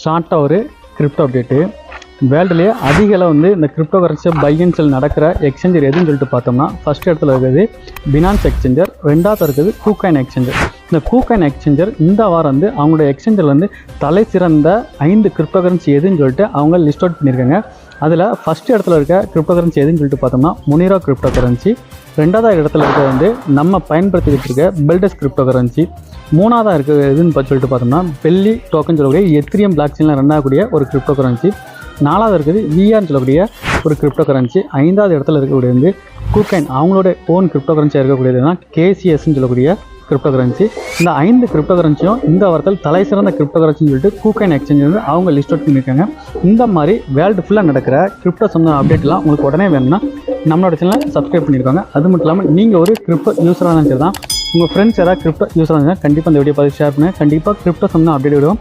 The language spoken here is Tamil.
ஷார்ட்டாக ஒரு கிரிப்டோ அப்டேட்டு. வேர்ல்டுலேயே அதிக அளவு வந்து இந்த crypto currency by and sell நடக்கிற எக்ஸ்சேஞ்சர் எதுன்னு சொல்லிட்டு பார்த்தோம்னா, ஃபஸ்ட் இடத்துல இருக்கிறது பினான்ஸ் எக்ஸ்சேஞ்சர், ரெண்டாவது இருக்குது KuCoin எக்ஸ்சேஞ்சர். இந்த KuCoin எக்ஸ்சேஞ்சர் இந்த வாரம் வந்து அவங்களோட எக்ஸ்சேஞ்சரில் வந்து தலை சிறந்த 5 கிரிப்டோ கரன்சி எதுன்னு சொல்லிட்டு அவங்க லிஸ்ட் அவுட் பண்ணியிருக்காங்க. அதில் ஃபஸ்ட் இடத்துல இருக்க கிரிப்டோ கரன்சி எதுன்னு சொல்லிட்டு பார்த்தோம்னா Monero கிரிப்டோ கரன்சி, ரெண்டாவது இடத்துல இருக்க வந்து நம்ம பயன்படுத்திக்கிட்டு இருக்க பெல்டஸ் கிரிப்டோ கரன்சி, மூணாவதாக இருக்க எதுன்னு சொல்லிட்டு பார்த்தோம்னா பெல்லி டோக்கன் சொல்லக்கூடிய எத்திரியம் பிளாக் செயினில் ரன் ஆகக்கூடிய ஒரு கிரிப்டோ கரன்சி, நாலாவது இருக்குது விஆர்னு சொல்லக்கூடிய ஒரு கிரிப்டோ கரன்சி, ஐந்தாவது இடத்துல இருக்கக்கூடிய வந்து KuCoin அவங்களோட ஓன் கிரிப்டோ கரன்சியாக இருக்கக்கூடியதுனா KCSன்னு சொல்லக்கூடிய கிரிப்டோ கரன்சி. இந்த 5 கிரிப்டோ கரன்சியும் இந்த வாரத்தில் தலை சிறந்த கிரிப்டோ கரன்சின்னு சொல்லிட்டு KuCoin எக்ஸ்சேஞ்ச் வந்து அவங்க லிஸ்ட் அவுட் பண்ணியிருக்காங்க. இந்த மாதிரி வேர்ல்டு ஃபுல்லாக நடக்கிற கிரிப்டோ சொன்ன அப்டேட்லாம் உங்களுக்கு உடனே வேணும்னா நம்மளோட சேனலை சப்ஸ்கிரைப் பண்ணியிருக்காங்க. அது மட்டும் இல்லாமல் நீங்கள் ஒரு கிரிப்டோ யூஸராக இருந்தால் தான் உங்கள் ஃப்ரெண்ட்ஸ் யாராவது கிரிப்டோ யூஸராக இருந்தால் கண்டிப்பாக இந்த வீடியோ பார்த்து ஷேர் பண்ணுங்கள். கண்டிப்பாக கிரிப்டோ சொன்ன அப்டேட் விடுவோம்.